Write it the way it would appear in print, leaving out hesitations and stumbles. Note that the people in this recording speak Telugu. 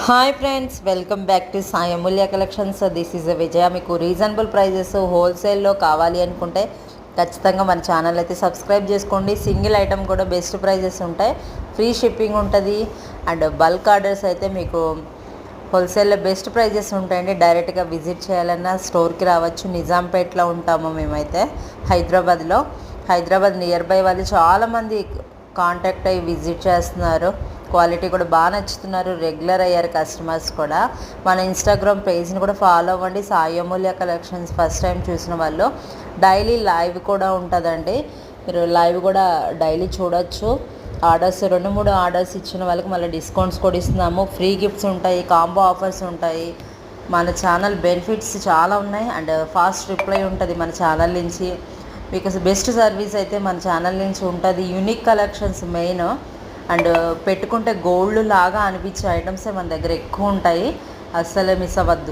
Hi friends, welcome back to Sai Amulya collections. This is Vijaya. మీకు రీజనబుల్ ప్రైజెస్ హోల్సేల్లో కావాలి అనుకుంటే ఖచ్చితంగా మన ఛానల్ అయితే సబ్స్క్రైబ్ చేసుకోండి. సింగిల్ ఐటమ్ కూడా బెస్ట్ ప్రైజెస్ ఉంటాయి, ఫ్రీ షిప్పింగ్ ఉంటుంది. అండ్ బల్క్ ఆర్డర్స్ అయితే మీకు హోల్సేల్లో బెస్ట్ ప్రైజెస్ ఉంటాయండి. డైరెక్ట్గా విజిట్ చేయాలన్నా స్టోర్కి రావచ్చు. నిజాంపేట్లో ఉంటాము మేమైతే, హైదరాబాద్ నియర్ బై వాళ్ళు చాలామంది కాంటాక్ట్ అయ్యి విజిట్ చేస్తున్నారు. క్వాలిటీ కూడా బాగా నచ్చుతున్నారు, రెగ్యులర్ అయ్యారు కస్టమర్స్ కూడా. మన ఇన్స్టాగ్రామ్ పేజ్ని కూడా ఫాలో అవ్వండి, Sai Amulya collections. First time చూసిన వాళ్ళు డైలీ లైవ్ కూడా ఉంటుందండి, మీరు లైవ్ కూడా డైలీ చూడొచ్చు. ఆర్డర్స్ 2-3 ఆర్డర్స్ ఇచ్చిన వాళ్ళకి మళ్ళీ డిస్కౌంట్స్ కూడా ఇస్తున్నాము. ఫ్రీ గిఫ్ట్స్ ఉంటాయి, కాంబో ఆఫర్స్ ఉంటాయి. మన ఛానల్ బెనిఫిట్స్ చాలా ఉన్నాయి. అండ్ ఫాస్ట్ రిప్లై ఉంటుంది మన ఛానల్ నుంచి. మీకు బెస్ట్ సర్వీస్ అయితే మన ఛానల్ నుంచి ఉంటుంది. Unique collections main. అండ్ పెట్టుకుంటే గోల్డ్ లాగా అనిపించే ఐటమ్సే మన దగ్గర ఎక్కువ ఉంటాయి, అస్సలే మిస్ అవ్వద్దు.